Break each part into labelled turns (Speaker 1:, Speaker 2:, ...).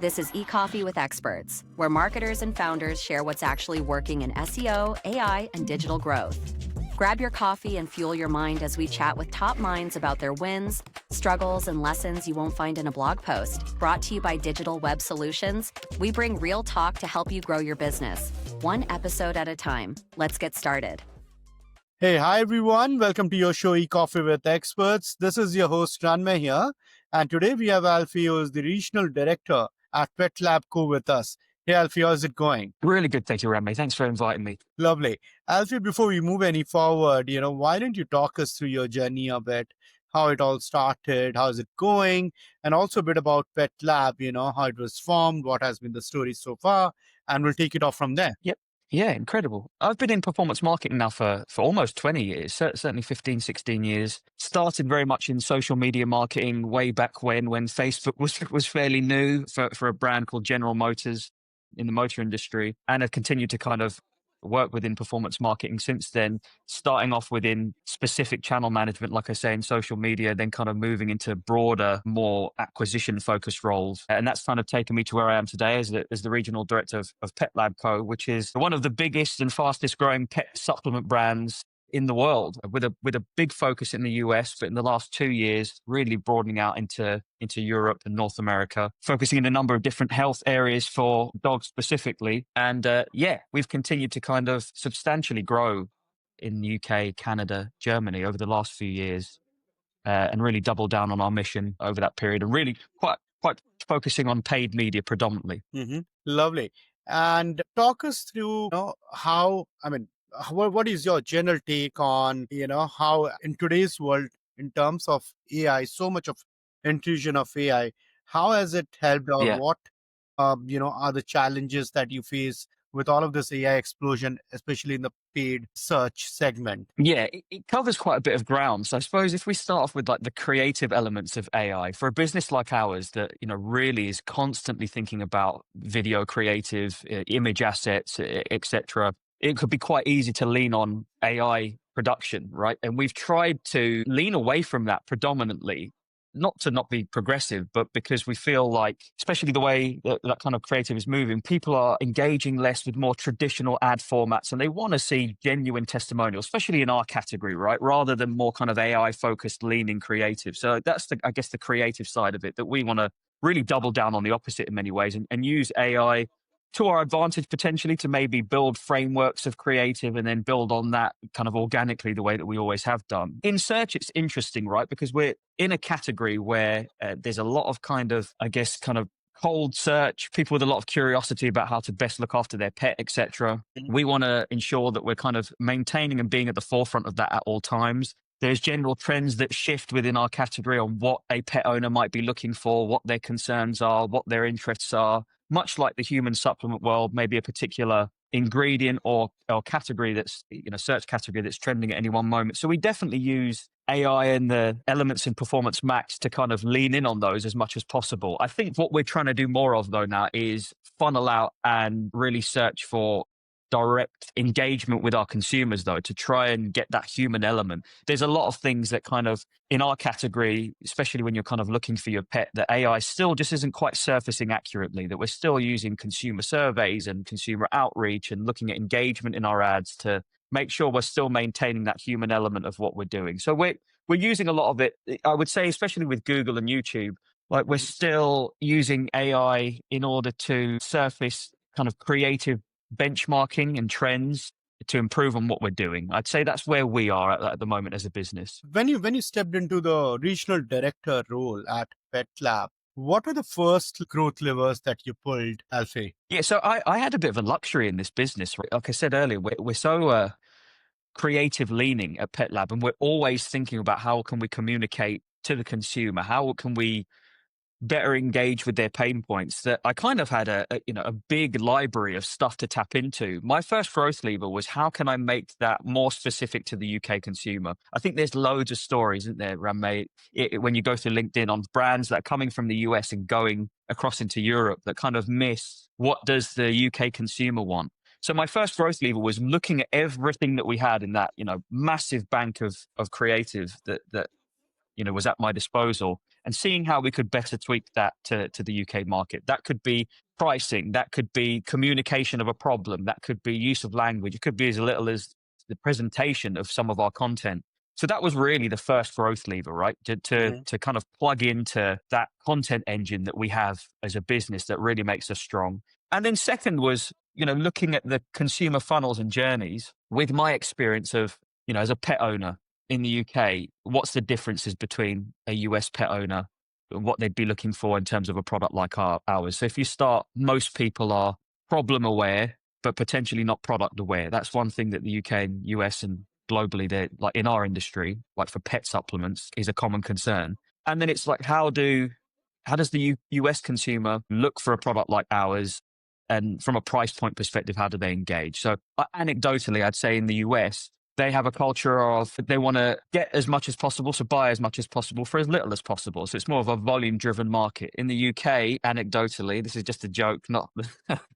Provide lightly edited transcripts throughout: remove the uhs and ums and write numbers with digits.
Speaker 1: This is eCoffee with Experts, where marketers and founders share what's actually working in SEO, AI, and digital growth. Grab your coffee and fuel your mind as we chat with top minds about their wins, struggles, and lessons you won't find in a blog post. Brought to you by Digital Web Solutions, we bring real talk to help you grow your business, one episode at a time. Let's get started.
Speaker 2: Hey, hi everyone. Welcome to your show, eCoffee with Experts. This is your host, Ranmay here. And today we have Alfie, who is the Regional Director at PetLab Co with us. Hey, Alfie, how's it going?
Speaker 3: Really good. Thank you, Ranmay. Thanks for inviting me.
Speaker 2: Lovely. Alfie, before we move any forward, why don't you talk us through your journey a bit, how it all started, how's it going, and also a bit about PetLab, how it was formed, what has been the story so far, and we'll take it off from there.
Speaker 3: Yep. Yeah, incredible. I've been in performance marketing now for almost 20 years, certainly 15, 16 years. Started very much in social media marketing way back when Facebook was fairly new for a brand called General Motors in the motor industry, and have continued to kind of work within performance marketing since then, starting off within specific channel management, like I say, in social media, then kind of moving into broader, more acquisition-focused roles. And that's kind of taken me to where I am today as the regional director of PetLab Co, which is one of the biggest and fastest growing pet supplement brands in the world, with a big focus in the US, but in the last 2 years, really broadening out into Europe and North America, focusing in a number of different health areas for dogs specifically. And we've continued to kind of substantially grow in the UK, Canada, Germany over the last few years, and really double down on our mission over that period, and really quite focusing on paid media predominantly.
Speaker 2: Mm-hmm. Lovely. And talk us through what is your general take on, how in today's world, in terms of AI, so much of intrusion of AI, how has it helped, or what, are the challenges that you face with all of this AI explosion, especially in the paid search segment?
Speaker 3: Yeah, it covers quite a bit of ground. So I suppose if we start off with like the creative elements of AI, for a business like ours that, really is constantly thinking about video creative, image assets, etc., it could be quite easy to lean on AI production, right? And we've tried to lean away from that predominantly, not to not be progressive, but because we feel like, especially the way that kind of creative is moving, people are engaging less with more traditional ad formats, and they want to see genuine testimonials, especially in our category, right? Rather than more kind of AI focused, leaning creative. So that's the creative side of it, that we want to really double down on the opposite in many ways, and use AI to our advantage potentially to maybe build frameworks of creative and then build on that kind of organically the way that we always have done. In search, it's interesting, right? Because we're in a category where there's a lot of kind of cold search, people with a lot of curiosity about how to best look after their pet, etc. We want to ensure that we're kind of maintaining and being at the forefront of that at all times. There's general trends that shift within our category on what a pet owner might be looking for, what their concerns are, what their interests are. Much like the human supplement world, maybe a particular ingredient or category that's, search category that's trending at any one moment. So we definitely use AI and the elements in Performance Max to kind of lean in on those as much as possible. I think what we're trying to do more of though now is funnel out and really search for direct engagement with our consumers though, to try and get that human element. There's a lot of things that kind of in our category, especially when you're kind of looking for your pet, that AI still just isn't quite surfacing accurately, that we're still using consumer surveys and consumer outreach and looking at engagement in our ads to make sure we're still maintaining that human element of what we're doing. So we're using a lot of it, I would say, especially with Google and YouTube, like we're still using AI in order to surface kind of creative benchmarking and trends to improve on what we're doing. I'd say that's where we are at the moment as a business.
Speaker 2: When you stepped into the regional director role at PetLab, what were the first growth levers that you pulled, Alfie?
Speaker 3: Yeah, so I had a bit of a luxury in this business. Right? Like I said earlier, we're so creative leaning at PetLab, and we're always thinking about how can we communicate to the consumer, how can we better engage with their pain points, that I kind of had a big library of stuff to tap into. My first growth lever was how can I make that more specific to the UK consumer? I think there's loads of stories, isn't there, Ranmay, when you go through LinkedIn on brands that are coming from the US and going across into Europe that kind of miss what does the UK consumer want. So my first growth lever was looking at everything that we had in that, massive bank of creative that was at my disposal, and seeing how we could better tweak that to the UK market. That could be pricing, that could be communication of a problem, that could be use of language, it could be as little as the presentation of some of our content. So that was really the first growth lever, right? To kind of plug into that content engine that we have as a business that really makes us strong. And then second was, looking at the consumer funnels and journeys with my experience of, as a pet owner in the UK, what's the differences between a US pet owner and what they'd be looking for in terms of a product like ours. So if you start, most people are problem aware, but potentially not product aware. That's one thing that the UK and US and globally, they're like in our industry, like for pet supplements, is a common concern. And then it's like, how does the US consumer look for a product like ours? And from a price point perspective, how do they engage? So anecdotally, I'd say in the US, they have a culture of they want to get as much as possible, so buy as much as possible for as little as possible. So it's more of a volume-driven market. In the UK, anecdotally, this is just a joke, not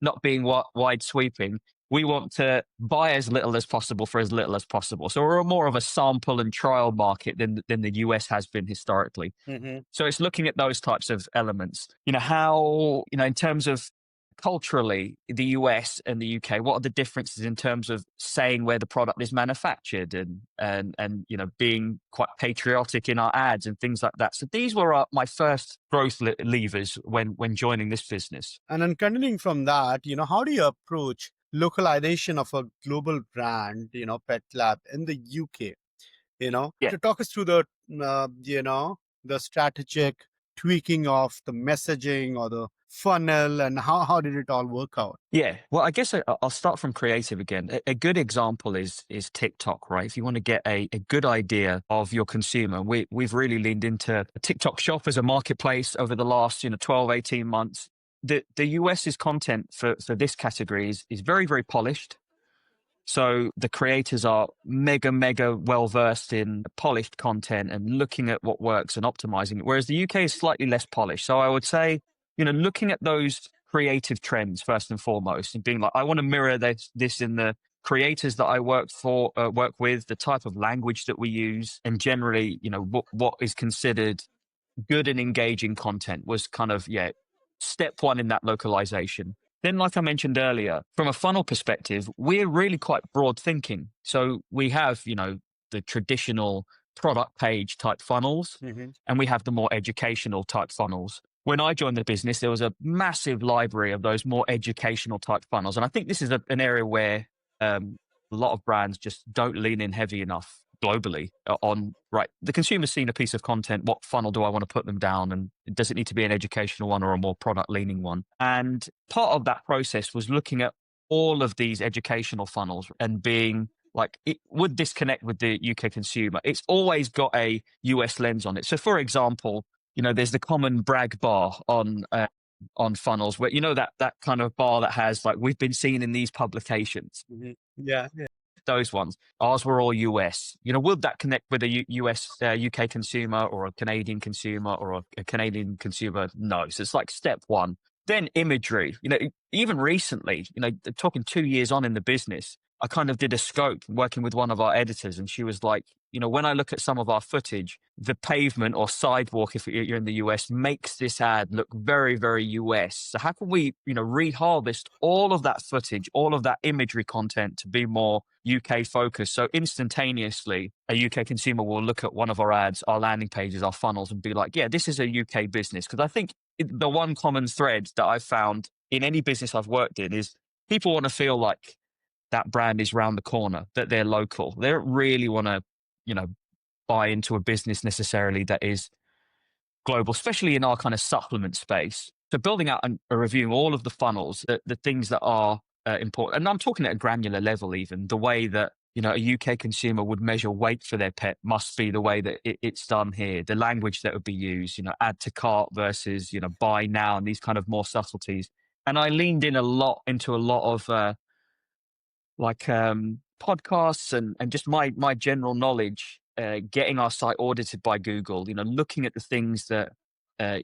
Speaker 3: not being wide sweeping. We want to buy as little as possible for as little as possible. So we're more of a sample and trial market than the US has been historically. So it's looking at those types of elements. How, in terms of culturally, the US and the UK, what are the differences in terms of saying where the product is manufactured and being quite patriotic in our ads and things like that. So these were my first growth levers when joining this business.
Speaker 2: And then continuing from that, how do you approach localization of a global brand, PetLab in the UK? To talk us through the strategic tweaking of the messaging or the funnel, and how did it all work out?
Speaker 3: Yeah, well, I guess I'll start from creative again. A good example is TikTok, right? If you want to get a good idea of your consumer, we've really leaned into a TikTok shop as a marketplace over the last 12, 18 months. The US's content for this category is very, very polished. So the creators are mega, mega well-versed in polished content and looking at what works and optimizing it, whereas the UK is slightly less polished. So I would say, looking at those creative trends first and foremost and being like, I want to mirror this in the creators that I work with, the type of language that we use, and generally, what is considered good and engaging content was kind of, step one in that localization. Then, like I mentioned earlier, from a funnel perspective, we're really quite broad thinking. So we have, the traditional product page type funnels, and we have the more educational type funnels. When I joined the business, there was a massive library of those more educational type funnels. And I think this is an area where a lot of brands just don't lean in heavy enough globally on, right, the consumer's seen a piece of content, what funnel do I want to put them down? And does it need to be an educational one or a more product leaning one? And part of that process was looking at all of these educational funnels and being like, would this connect with the UK consumer? It's always got a US lens on it. So for example, there's the common brag bar on funnels where, that kind of bar that has like, we've been seen in these publications.
Speaker 2: Yeah.
Speaker 3: Those ones. Ours were all US. Would that connect with a UK consumer or a Canadian consumer or a Canadian consumer? No. So it's like step one. Then imagery. Even recently, talking 2 years on in the business, I kind of did a scope working with one of our editors, and she was like, when I look at some of our footage, the pavement or sidewalk, if you're in the US, makes this ad look very, very US. So how can we, reharvest all of that footage, all of that imagery content to be more UK focused? So instantaneously, a UK consumer will look at one of our ads, our landing pages, our funnels, and be like, yeah, this is a UK business. Because I think the one common thread that I've found in any business I've worked in is people want to feel like that brand is round the corner, that they're local. They don't really want to, buy into a business necessarily that is global, especially in our kind of supplement space. So building out and reviewing all of the funnels, the things that are important. And I'm talking at a granular level, even the way that, a UK consumer would measure weight for their pet must be the way that it's done here. The language that would be used, add to cart versus, buy now, and these kind of more subtleties. And I leaned in into a lot of podcasts and just my general knowledge, getting our site audited by Google, looking at the things that, the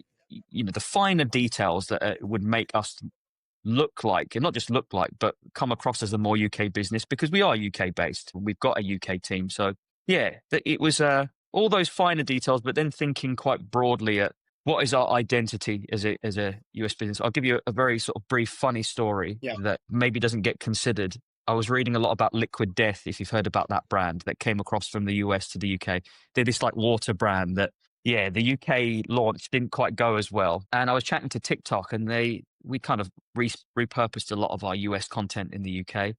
Speaker 3: finer details that would make us look like, and not just look like, but come across as a more UK business, because we are UK based. We've got a UK team. So yeah, it was all those finer details, but then thinking quite broadly at what is our identity as a US business. I'll give you a very sort of brief, funny story that maybe doesn't get considered. I was reading a lot about Liquid Death, if you've heard about that brand that came across from the US to the UK. They're this like water brand that, the UK launch didn't quite go as well. And I was chatting to TikTok, and we kind of repurposed a lot of our US content in the UK.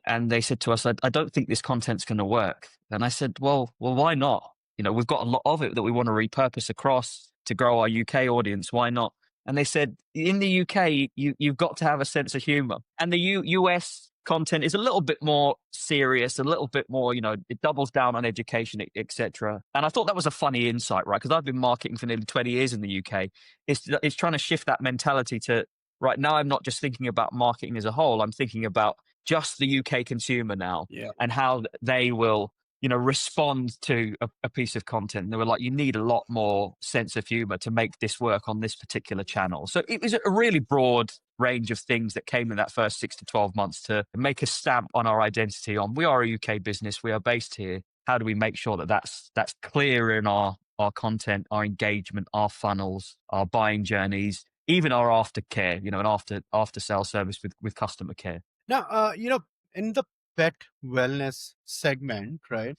Speaker 3: And they said to us, I don't think this content's going to work. And I said, well, why not? We've got a lot of it that we want to repurpose across to grow our UK audience. Why not? And they said, in the UK, you've got to have a sense of humor. And the US content is a little bit more serious, a little bit more, it doubles down on education, etc. And I thought that was a funny insight, right? Because I've been marketing for nearly 20 years in the UK. It's trying to shift that mentality to, right now, I'm not just thinking about marketing as a whole. I'm thinking about just the UK consumer now and how they will, respond to a piece of content. And they were like, you need a lot more sense of humor to make this work on this particular channel. So it was a really broad range of things that came in that first 6 to 12 months to make a stamp on our identity on, we are a UK business, we are based here. How do we make sure that that's clear in our content, our engagement, our funnels, our buying journeys, even our aftercare, and after sales service with customer care.
Speaker 2: Now, in the pet wellness segment, right?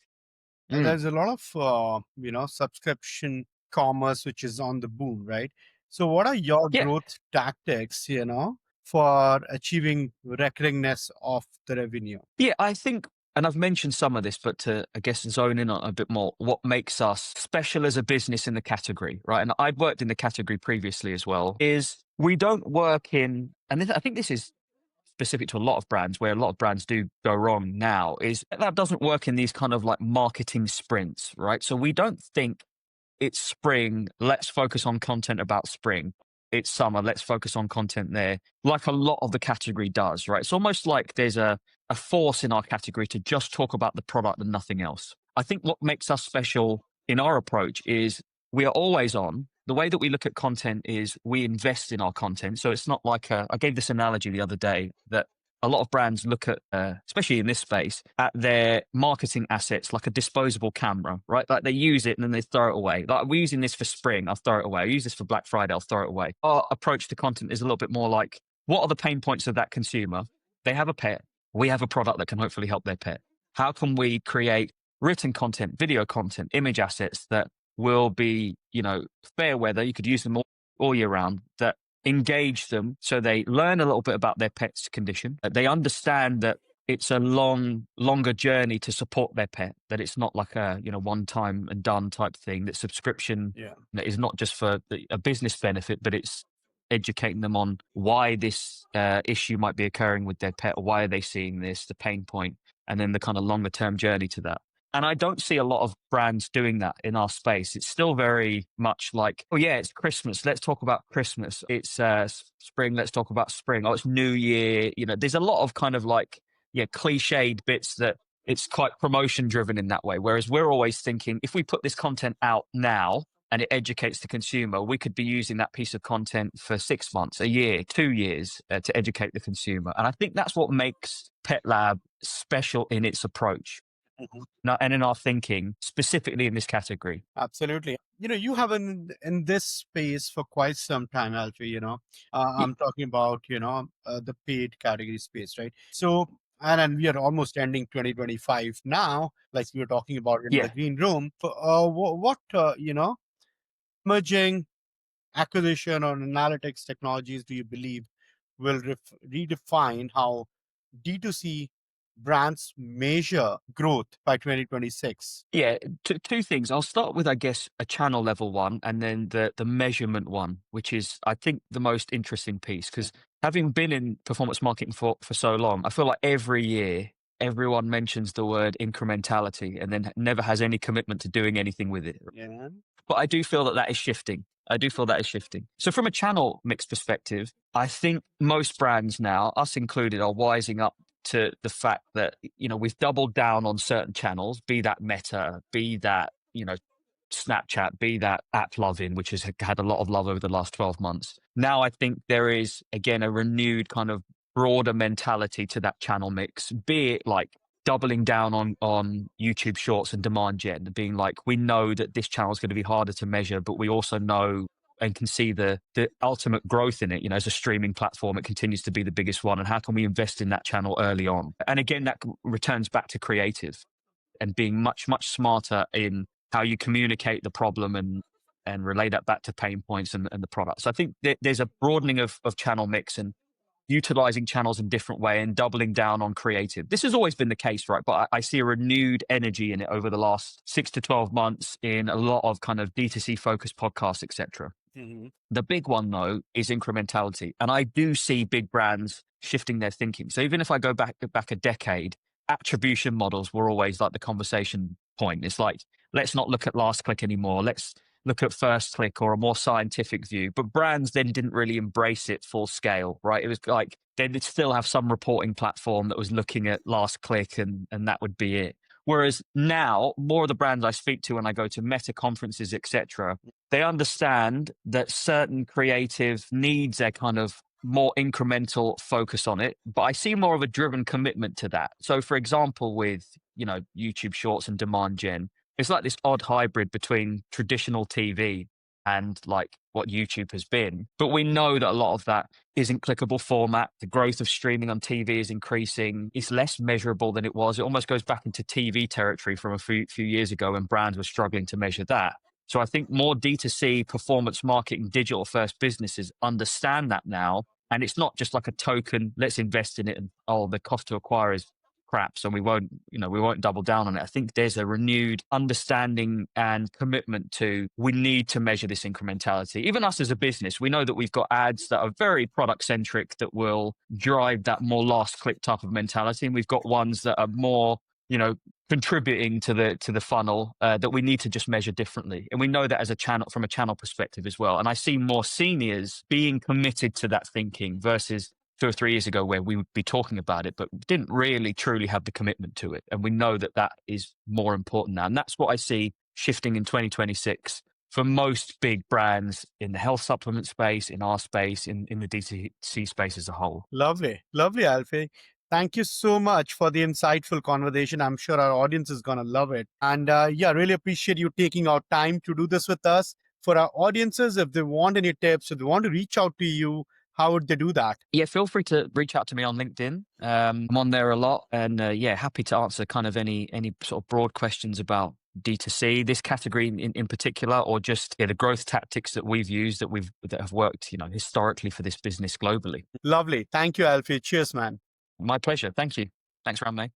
Speaker 2: And there's a lot of, subscription commerce, which is on the boom, right? So what are your growth tactics, for achieving recurringness of the revenue?
Speaker 3: Yeah, I think, and I've mentioned some of this, but to, I guess, zone in on a bit more, what makes us special as a business in the category, right? And I've worked in the category previously as well, is we don't work in, and I think this is specific to a lot of brands, where a lot of brands do go wrong now, is that doesn't work in these kind of like marketing sprints, right? So we don't think it's spring, let's focus on content about spring. It's summer, let's focus on content there, like a lot of the category does, right? It's almost like there's a force in our category to just talk about the product and nothing else. I think what makes us special in our approach is we are always on. The way that we look at content is we invest in our content. So it's not like I gave this analogy the other day that a lot of brands look at, especially in this space, at their marketing assets like a disposable camera, right? Like they use it and then they throw it away. Like, we're using this for spring, I'll throw it away. I use this for Black Friday, I'll throw it away. Our approach to content is a little bit more like, what are the pain points of that consumer? They have a pet. We have a product that can hopefully help their pet. How can we create written content, video content, image assets that will be, fair weather, you could use them all year round, that engage them so they learn a little bit about their pet's condition, that they understand that it's a longer journey to support their pet, that it's not like a, one time and done type thing, that subscription that is not just for a business benefit, but it's educating them on why this issue might be occurring with their pet, or why are they seeing this, the pain point, and then the kind of longer term journey to that. And I don't see a lot of brands doing that in our space. It's still very much like, oh yeah, it's Christmas, let's talk about Christmas. It's spring, let's talk about spring. Oh, it's New Year. There's a lot of kind of like, cliched bits that it's quite promotion driven in that way. Whereas we're always thinking, if we put this content out now and it educates the consumer, we could be using that piece of content for 6 months, a year, 2 years to educate the consumer. And I think that's what makes PetLab special in its approach. And in our thinking, specifically in this category.
Speaker 2: Absolutely. You have in this space for quite some time, Alfie, I'm talking about, the paid category space, right? So, and we are almost ending 2025 now, like we were talking about in the green room. What emerging acquisition or analytics technologies do you believe will redefine how D2C brands measure growth by 2026?
Speaker 3: Yeah, two things. I'll start with, I guess, a channel level one, and then the measurement one, which is, I think, the most interesting piece. Because having been in performance marketing for so long, I feel like every year everyone mentions the word incrementality and then never has any commitment to doing anything with it.
Speaker 2: Yeah.
Speaker 3: But I do feel that is shifting. So from a channel mix perspective, I think most brands now, us included, are wising up to the fact that, we've doubled down on certain channels, be that Meta, be that, Snapchat, be that AppLovin, which has had a lot of love over the last 12 months. Now I think there is, again, a renewed kind of broader mentality to that channel mix, be it like doubling down on YouTube Shorts and demand gen, and being like, we know that this channel is going to be harder to measure, but we also know and can see the ultimate growth in it. As a streaming platform, it continues to be the biggest one. And how can we invest in that channel early on? And again, that returns back to creative and being much, much smarter in how you communicate the problem and relay that back to pain points and the product. So I think there's a broadening of channel mix and utilizing channels in different way and doubling down on creative. This has always been the case, right? But I see a renewed energy in it over the last 6 to 12 months in a lot of kind of D2C focused podcasts, etc. Mm-hmm. The big one though is incrementality. And I do see big brands shifting their thinking. So even if I go back a decade, attribution models were always like the conversation point. It's like, let's not look at last click anymore. Let's look at first click or a more scientific view. But brands then didn't really embrace it full scale, right? It was like they'd still have some reporting platform that was looking at last click and that would be it. Whereas now, more of the brands I speak to when I go to Meta conferences, etc., they understand that certain creative needs a kind of more incremental focus on it, but I see more of a driven commitment to that. So for example, with, YouTube Shorts and demand gen, it's like this odd hybrid between traditional TV and like what YouTube has been. But we know that a lot of that isn't clickable format. The growth of streaming on TV is increasing. It's less measurable than it was. It almost goes back into TV territory from a few years ago when brands were struggling to measure that. So I think more D2C, performance marketing, digital first businesses understand that now. And it's not just like a token, let's invest in it and the cost to acquire is crap, so we won't double down on it. I think there's a renewed understanding and commitment to, we need to measure this incrementality. Even us as a business, we know that we've got ads that are very product centric that will drive that more last click type of mentality. And we've got ones that are more, contributing to the funnel that we need to just measure differently. And we know that as a channel, from a channel perspective as well. And I see more seniors being committed to that thinking versus 2 or 3 years ago where we would be talking about it, but didn't really truly have the commitment to it. And we know that is more important now. And that's what I see shifting in 2026 for most big brands in the health supplement space, in our space, in the DTC space as a whole.
Speaker 2: Lovely. Lovely, Alfie. Thank you so much for the insightful conversation. I'm sure our audience is going to love it. And really appreciate you taking out time to do this with us. For our audiences, if they want any tips, if they want to reach out to you, how would they do that?
Speaker 3: Yeah, feel free to reach out to me on LinkedIn. I'm on there a lot, and happy to answer kind of any sort of broad questions about D2C, this category in particular, or just the growth tactics that we've used that have worked, historically for this business globally.
Speaker 2: Lovely. Thank you, Alfie. Cheers, man.
Speaker 3: My pleasure. Thank you. Thanks, Ranmay.